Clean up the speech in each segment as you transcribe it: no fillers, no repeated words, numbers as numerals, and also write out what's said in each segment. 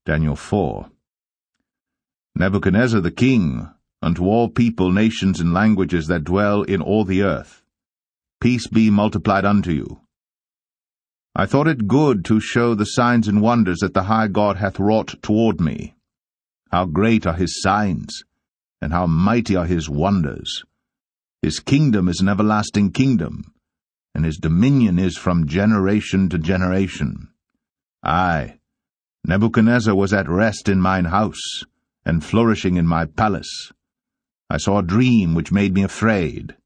Daniel 4. Nebuchadnezzar the king, unto all people, nations, and languages that dwell in all the earth, peace be multiplied unto you. I thought it good to show the signs and wonders that the high God hath wrought toward me. How great are his signs, and how mighty are his wonders! His kingdom is an everlasting kingdom, and his dominion is from generation to generation. I, Nebuchadnezzar, was at rest in mine house, and flourishing in my palace. I saw a dream which made me afraid,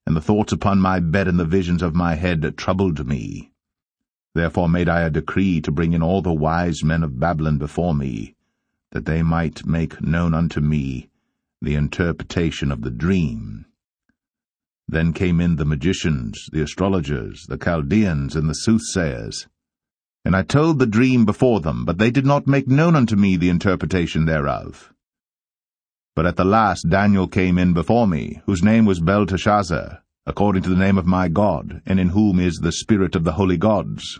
and the thoughts upon my bed and the visions of my head troubled me. Therefore made I a decree to bring in all the wise men of Babylon before me, that they might make known unto me the interpretation of the dream. Then came in the magicians, the astrologers, the Chaldeans, and the soothsayers. And I told the dream before them, but they did not make known unto me the interpretation thereof. But at the last Daniel came in before me, whose name was Belteshazzar, according to the name of my God, and in whom is the spirit of the holy gods.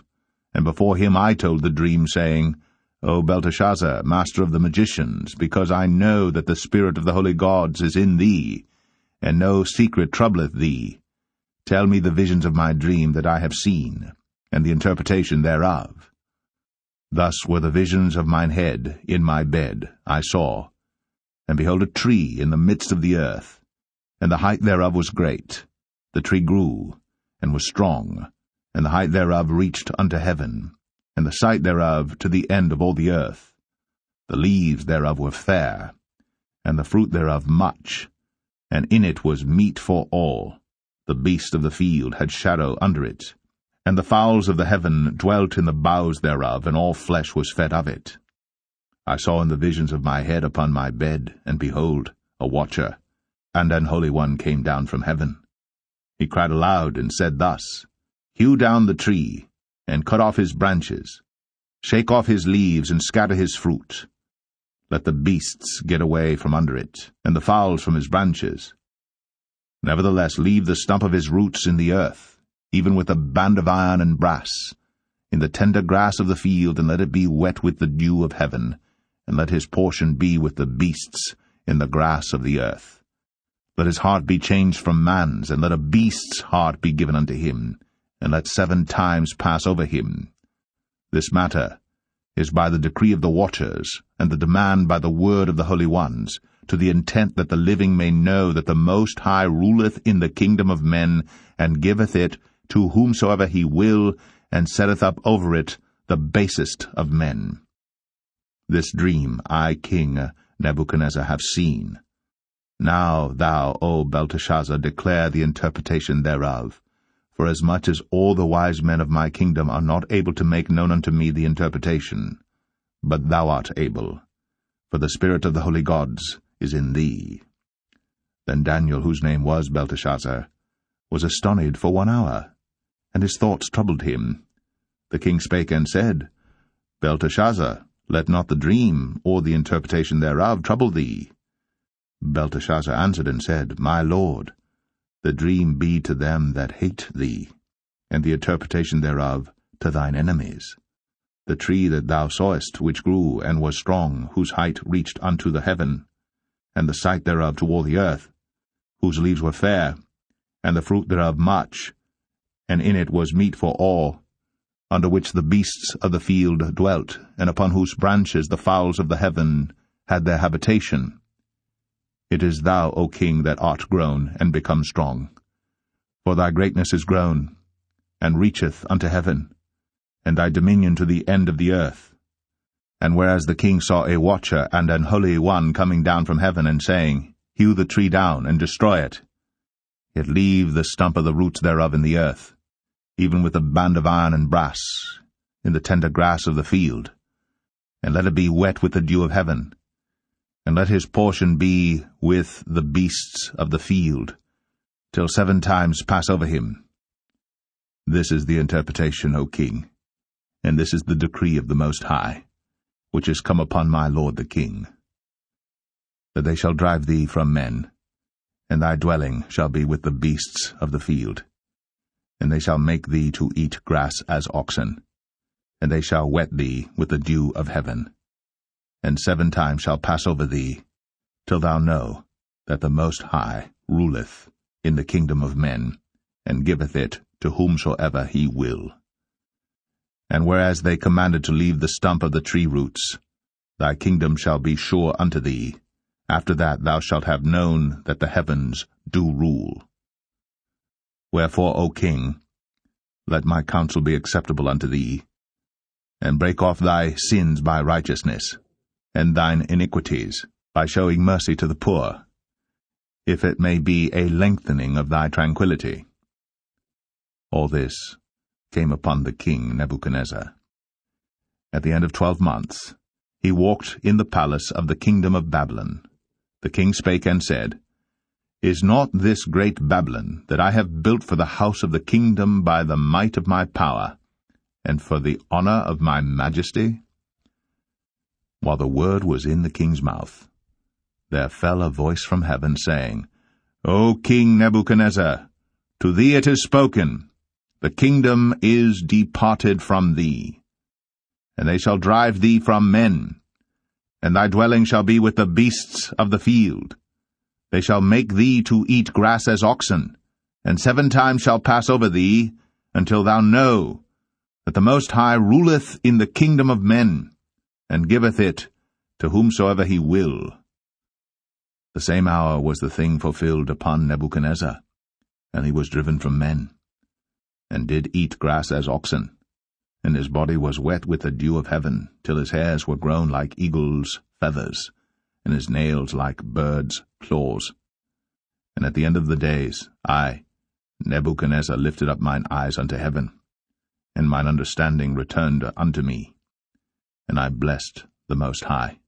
And before him I told the dream, saying, O Belteshazzar, master of the magicians, because I know that the spirit of the holy gods is in thee, and no secret troubleth thee, tell me the visions of my dream that I have seen, and the interpretation thereof. Thus were the visions of mine head in my bed, I saw, and behold a tree in the midst of the earth, and the height thereof was great. The tree grew, and was strong, and the height thereof reached unto heaven, and the sight thereof to the end of all the earth. The leaves thereof were fair, and the fruit thereof much, and in it was meat for all. The beasts of the field had shadow under it, and the fowls of the heaven dwelt in the boughs thereof, and all flesh was fed of it. I saw in the visions of my head upon my bed, and behold, a watcher, and an holy one came down from heaven. He cried aloud, and said thus, Hew down the tree, and cut off his branches, shake off his leaves, and scatter his fruit. Let the beasts get away from under it, and the fowls from his branches. Nevertheless leave the stump of his roots in the earth, even with a band of iron and brass, in the tender grass of the field, and let it be wet with the dew of heaven, and let his portion be with the beasts in the grass of the earth. Let his heart be changed from man's, and let a beast's heart be given unto him, and let 7 times pass over him. This matter is by the decree of the watchers, and the demand by the word of the holy ones, to the intent that the living may know that the Most High ruleth in the kingdom of men, and giveth it to whomsoever he will, and setteth up over it the basest of men. This dream I, King Nebuchadnezzar, have seen. Now thou, O Belteshazzar, declare the interpretation thereof, forasmuch as all the wise men of my kingdom are not able to make known unto me the interpretation. But thou art able, for the spirit of the holy gods is in thee. Then Daniel, whose name was Belteshazzar, was astonied for 1 hour, and his thoughts troubled him. The king spake and said, Belteshazzar, let not the dream or the interpretation thereof trouble thee. Belteshazzar answered and said, My lord, the dream be to them that hate thee, and the interpretation thereof to thine enemies. The tree that thou sawest, which grew and was strong, whose height reached unto the heaven, and the sight thereof to all the earth, whose leaves were fair, and the fruit thereof much, and in it was meat for all, under which the beasts of the field dwelt, and upon whose branches the fowls of the heaven had their habitation. It is thou, O king, that art grown and become strong. For thy greatness is grown, and reacheth unto heaven, and thy dominion to the end of the earth. And whereas the king saw a watcher and an holy one coming down from heaven, and saying, Hew the tree down, and destroy it, yet leave the stump of the roots thereof in the earth, even with a band of iron and brass, in the tender grass of the field, and let it be wet with the dew of heaven, and let his portion be with the beasts of the field, till 7 times pass over him. This is the interpretation, O king, and this is the decree of the Most High, which is come upon my lord the king. That they shall drive thee from men, and thy dwelling shall be with the beasts of the field, and they shall make thee to eat grass as oxen, and they shall wet thee with the dew of heaven. and 7 times shall pass over thee, till thou know that the Most High ruleth in the kingdom of men, and giveth it to whomsoever he will. And whereas they commanded to leave the stump of the tree roots, thy kingdom shall be sure unto thee. After that thou shalt have known that the heavens do rule. Wherefore, O king, let my counsel be acceptable unto thee, and break off thy sins by righteousness, and thine iniquities by showing mercy to the poor, if it may be a lengthening of thy tranquillity. All this came upon the king Nebuchadnezzar. At the end of 12 months, he walked in the palace of the kingdom of Babylon. The king spake and said, Is not this great Babylon, that I have built for the house of the kingdom by the might of my power, and for the honor of my majesty? While the word was in the king's mouth, there fell a voice from heaven, saying, O King Nebuchadnezzar, to thee it is spoken, the kingdom is departed from thee, and they shall drive thee from men, and thy dwelling shall be with the beasts of the field. They shall make thee to eat grass as oxen, and 7 times shall pass over thee, until thou know that the Most High ruleth in the kingdom of men, and giveth it to whomsoever he will. The same hour was the thing fulfilled upon Nebuchadnezzar, and he was driven from men, and did eat grass as oxen, and his body was wet with the dew of heaven, till his hairs were grown like eagles' feathers, and his nails like birds' claws. And at the end of the days, I, Nebuchadnezzar, lifted up mine eyes unto heaven, and mine understanding returned unto me. And I blessed the Most High,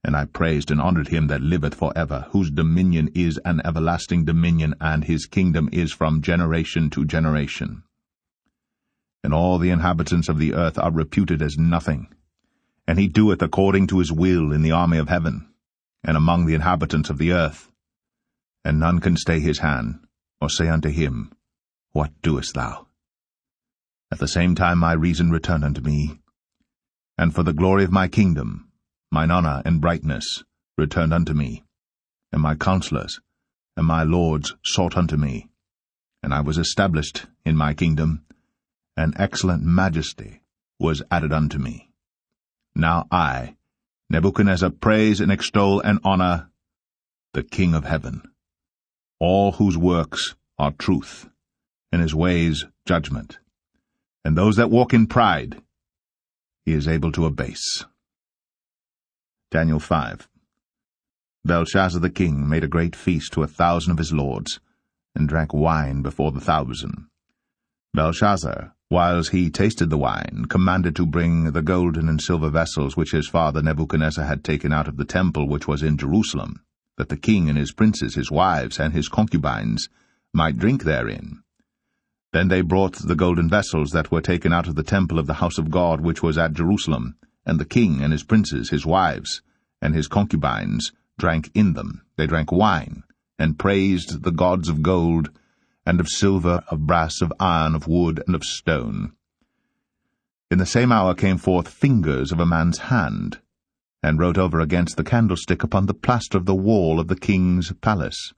and I praised and honored him that liveth for ever, whose dominion is an everlasting dominion, and his kingdom is from generation to generation. And all the inhabitants of the earth are reputed as nothing, and he doeth according to his will in the army of heaven, and among the inhabitants of the earth. And none can stay his hand, or say unto him, What doest thou? At the same time my reason returned unto me, and for the glory of my kingdom, mine honor and brightness returned unto me, and my counselors and my lords sought unto me, and I was established in my kingdom, and excellent majesty was added unto me. Now I, Nebuchadnezzar, praise and extol and honor the King of heaven, all whose works are truth, and his ways judgment, and those that walk in pride he is able to abase. Daniel 5. Belshazzar the king made a great feast to 1,000 of his lords, and drank wine before the 1,000. Belshazzar, whiles he tasted the wine, commanded to bring the golden and silver vessels which his father Nebuchadnezzar had taken out of the temple which was in Jerusalem, that the king and his princes, his wives, and his concubines might drink therein. Then they brought the golden vessels that were taken out of the temple of the house of God which was at Jerusalem, and the king and his princes, his wives, and his concubines drank in them. They drank wine, and praised the gods of gold, and of silver, of brass, of iron, of wood, and of stone. In the same hour came forth fingers of a man's hand, and wrote over against the candlestick upon the plaster of the wall of the king's palace.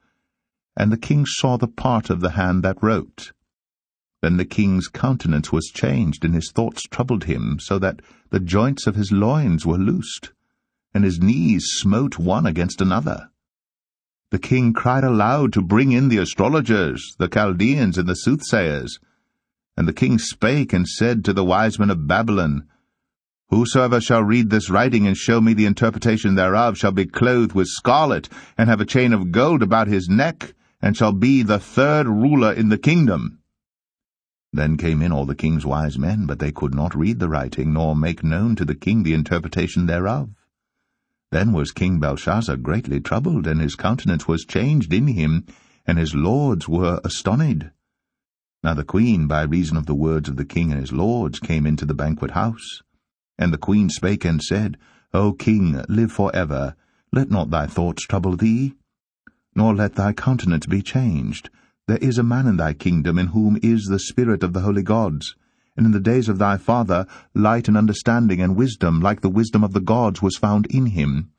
And the king saw the part of the hand that wrote. Then the king's countenance was changed, and his thoughts troubled him, so that the joints of his loins were loosed, and his knees smote one against another. The king cried aloud to bring in the astrologers, the Chaldeans, and the soothsayers. And the king spake and said to the wise men of Babylon, Whosoever shall read this writing and show me the interpretation thereof shall be clothed with scarlet, and have a chain of gold about his neck, and shall be the 3rd ruler in the kingdom. Then came in all the king's wise men, but they could not read the writing, nor make known to the king the interpretation thereof. Then was King Belshazzar greatly troubled, and his countenance was changed in him, and his lords were astonished. Now the queen, by reason of the words of the king and his lords, came into the banquet house. And the queen spake and said, O king, live for ever. Let not thy thoughts trouble thee, nor let thy countenance be changed. There is a man in thy kingdom in whom is the spirit of the holy gods, and in the days of thy father light and understanding and wisdom, like the wisdom of the gods, was found in him,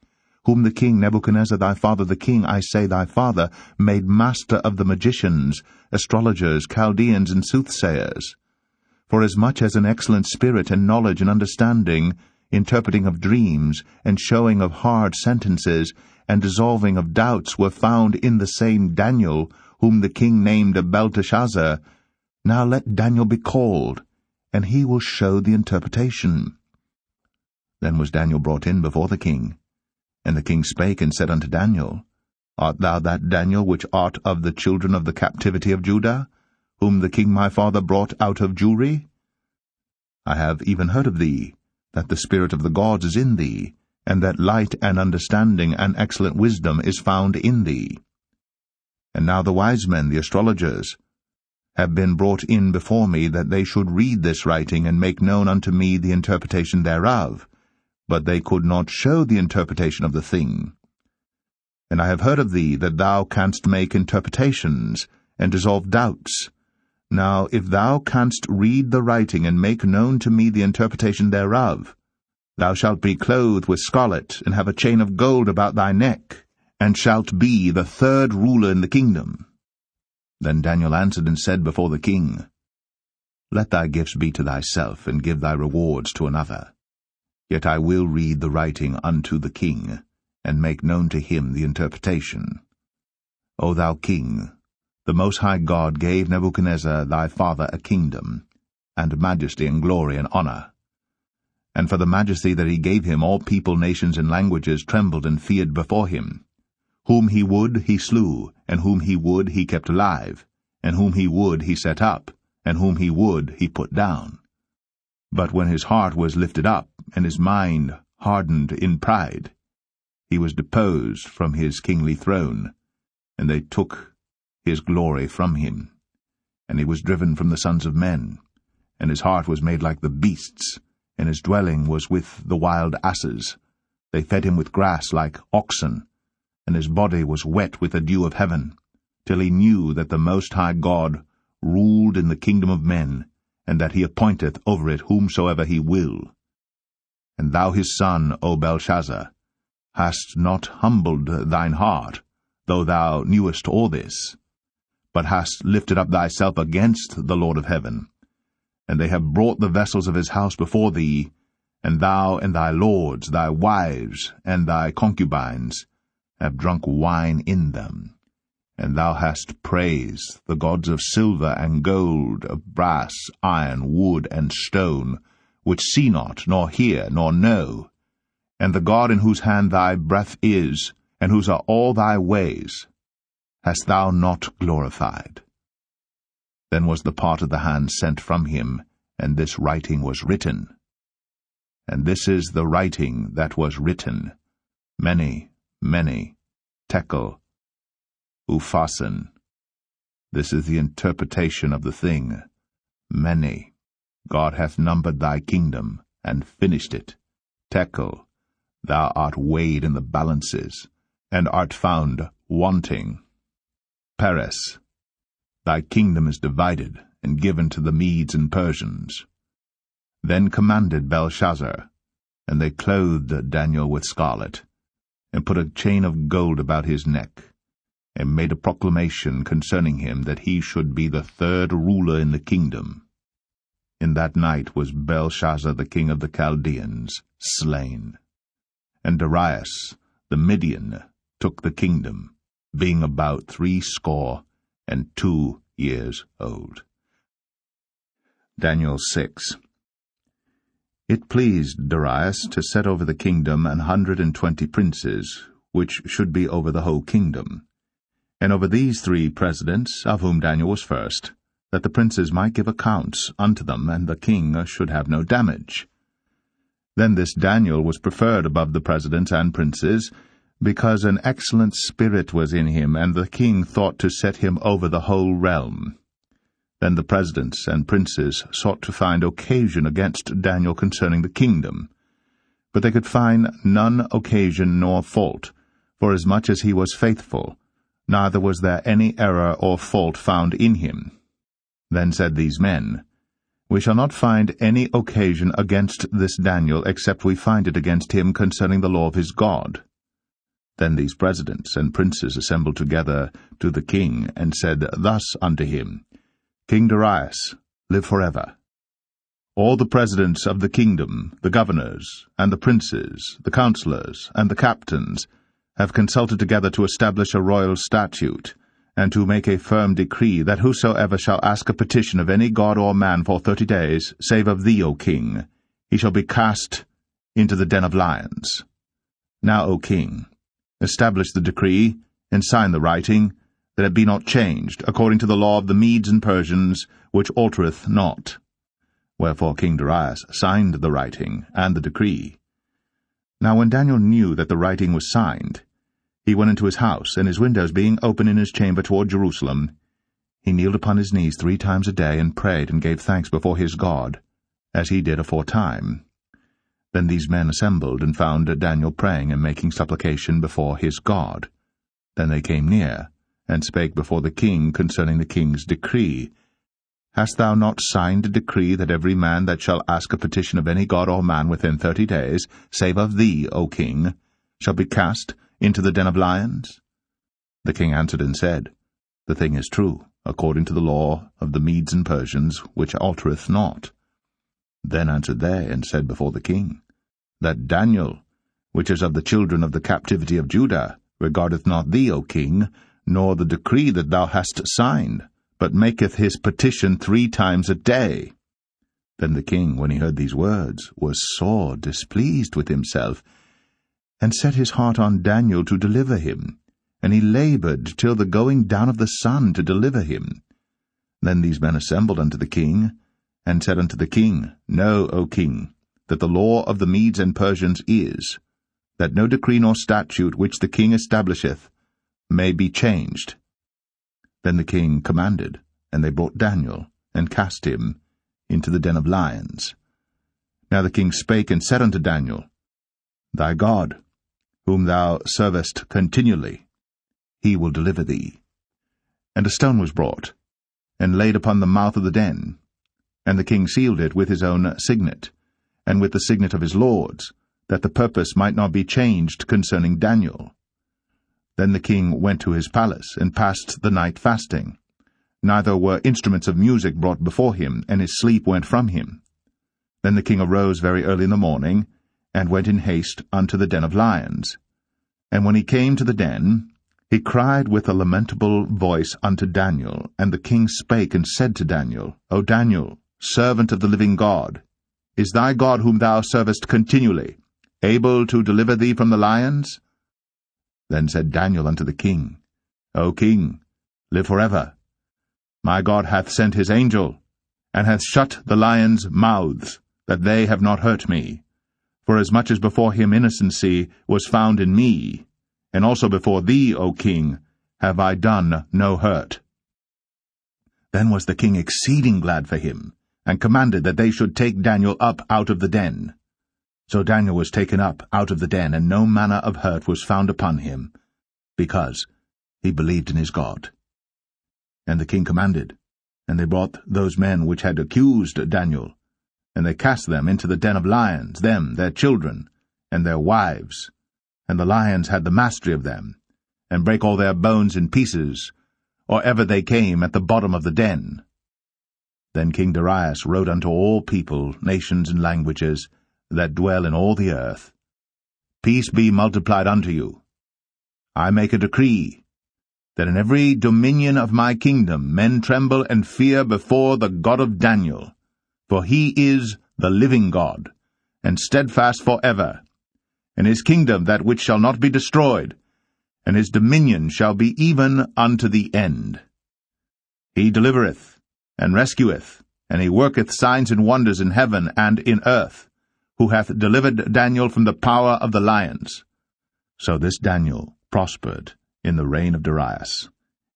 whom the king Nebuchadnezzar thy father, the king, I say thy father, made master of the magicians, astrologers, Chaldeans, and soothsayers. For as much as an excellent spirit and knowledge and understanding, interpreting of dreams, and showing of hard sentences, and dissolving of doubts were found in the same Daniel, whom the king named Belteshazzar, now let Daniel be called, and he will show the interpretation. Then was Daniel brought in before the king. And the king spake and said unto Daniel, Art thou that Daniel which art of the children of the captivity of Judah, whom the king my father brought out of Jewry? I have even heard of thee, that the spirit of the gods is in thee, and that light and understanding and excellent wisdom is found in thee. And now the wise men, the astrologers, have been brought in before me, that they should read this writing, and make known unto me the interpretation thereof, but they could not show the interpretation of the thing. And I have heard of thee, that thou canst make interpretations, and dissolve doubts. Now if thou canst read the writing, and make known to me the interpretation thereof, thou shalt be clothed with scarlet, and have a chain of gold about thy neck, and shalt be the third ruler in the kingdom. Then Daniel answered and said before the king, Let thy gifts be to thyself, and give thy rewards to another. Yet I will read the writing unto the king, and make known to him the interpretation. O thou king, the Most High God gave Nebuchadnezzar thy father a kingdom, and majesty and glory and honor. And for the majesty that he gave him, all people, nations, and languages trembled and feared before him. Whom he would he slew, and whom he would he kept alive, and whom he would he set up, and whom he would he put down. But when his heart was lifted up, and his mind hardened in pride, he was deposed from his kingly throne, and they took his glory from him. And he was driven from the sons of men, and his heart was made like the beasts, and his dwelling was with the wild asses. They fed him with grass like oxen, and his body was wet with the dew of heaven, till he knew that the Most High God ruled in the kingdom of men, and that he appointeth over it whomsoever he will. And thou his son, O Belshazzar, hast not humbled thine heart, though thou knewest all this, but hast lifted up thyself against the Lord of heaven. And they have brought the vessels of his house before thee, and thou and thy lords, thy wives, and thy concubines, have drunk wine in them. And thou hast praised the gods of silver and gold, of brass, iron, wood, and stone, which see not, nor hear, nor know, and the God in whose hand thy breath is, and whose are all thy ways, hast thou not glorified. Then was the part of the hand sent from him, and this writing was written. And this is the writing that was written, Mene, Mene, Tekel, Upharsin. This is the interpretation of the thing. Mene, God hath numbered thy kingdom, and finished it. Tekel, thou art weighed in the balances, and art found wanting. Peres, thy kingdom is divided, and given to the Medes and Persians. Then commanded Belshazzar, and they clothed Daniel with scarlet, and put a chain of gold about his neck, and made a proclamation concerning him, that he should be the third ruler in the kingdom. In that night was Belshazzar the king of the Chaldeans slain. And Darius the Median took the kingdom, being about 62 years old. Daniel 6. It pleased Darius to set over the kingdom 120 princes, which should be over the whole kingdom. And over these 3 presidents, of whom Daniel was first, that the princes might give accounts unto them, and the king should have no damage. Then this Daniel was preferred above the presidents and princes, because an excellent spirit was in him, and the king thought to set him over the whole realm. Then the presidents and princes sought to find occasion against Daniel concerning the kingdom. But they could find none occasion nor fault, forasmuch as he was faithful, neither was there any error or fault found in him. Then said these men, We shall not find any occasion against this Daniel, except we find it against him concerning the law of his God. Then these presidents and princes assembled together to the king, and said thus unto him, King Darius, live forever. All the presidents of the kingdom, the governors, and the princes, the counselors, and the captains, have consulted together to establish a royal statute, and to make a firm decree, that whosoever shall ask a petition of any god or man for 30 days, save of thee, O king, he shall be cast into the den of lions. Now, O king, establish the decree, and sign the writing, that it be not changed, according to the law of the Medes and Persians, which altereth not. Wherefore King Darius signed the writing and the decree. Now when Daniel knew that the writing was signed, he went into his house, and his windows being open in his chamber toward Jerusalem, he kneeled upon his knees 3 times a day, and prayed and gave thanks before his God, as he did aforetime. Then these men assembled, and found Daniel praying and making supplication before his God. Then they came near, and spake before the king concerning the king's decree. Hast thou not signed a decree that every man that shall ask a petition of any god or man within 30 days, save of thee, O king, shall be cast into the den of lions? The king answered and said, The thing is true, according to the law of the Medes and Persians, which altereth not. Then answered they, and said before the king, That Daniel, which is of the children of the captivity of Judah, regardeth not thee, O king, nor the decree that thou hast signed, but maketh his petition 3 times a day. Then the king, when he heard these words, was sore displeased with himself, and set his heart on Daniel to deliver him, and he labored till the going down of the sun to deliver him. Then these men assembled unto the king, and said unto the king, Know, O king, that the law of the Medes and Persians is, that no decree nor statute which the king establisheth may be changed. Then the king commanded, and they brought Daniel, and cast him into the den of lions. Now the king spake and said unto Daniel, Thy God, whom thou servest continually, he will deliver thee. And a stone was brought, and laid upon the mouth of the den, and the king sealed it with his own signet, and with the signet of his lords, that the purpose might not be changed concerning Daniel. Then the king went to his palace, and passed the night fasting. Neither were instruments of music brought before him, and his sleep went from him. Then the king arose very early in the morning, and went in haste unto the den of lions. And when he came to the den, he cried with a lamentable voice unto Daniel. And the king spake and said to Daniel, O Daniel, servant of the living God, is thy God whom thou servest continually able to deliver thee from the lions? Then said Daniel unto the king, O king, live forever. My God hath sent his angel, and hath shut the lions' mouths, that they have not hurt me. Forasmuch as before him innocency was found in me, and also before thee, O king, have I done no hurt. Then was the king exceeding glad for him, and commanded that they should take Daniel up out of the den. So Daniel was taken up out of the den, and no manner of hurt was found upon him, because he believed in his God. And the king commanded, and they brought those men which had accused Daniel, and they cast them into the den of lions, them, their children, and their wives. And the lions had the mastery of them, and brake all their bones in pieces, or ever they came at the bottom of the den. Then King Darius wrote unto all people, nations, and languages, that dwell in all the earth, Peace be multiplied unto you. I make a decree, that in every dominion of my kingdom men tremble and fear before the God of Daniel, for he is the living God, and steadfast for ever, and his kingdom that which shall not be destroyed, and his dominion shall be even unto the end. He delivereth, and rescueth, and he worketh signs and wonders in heaven and in earth, who hath delivered Daniel from the power of the lions. So this Daniel prospered in the reign of Darius,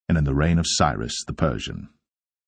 and in the reign of Cyrus the Persian.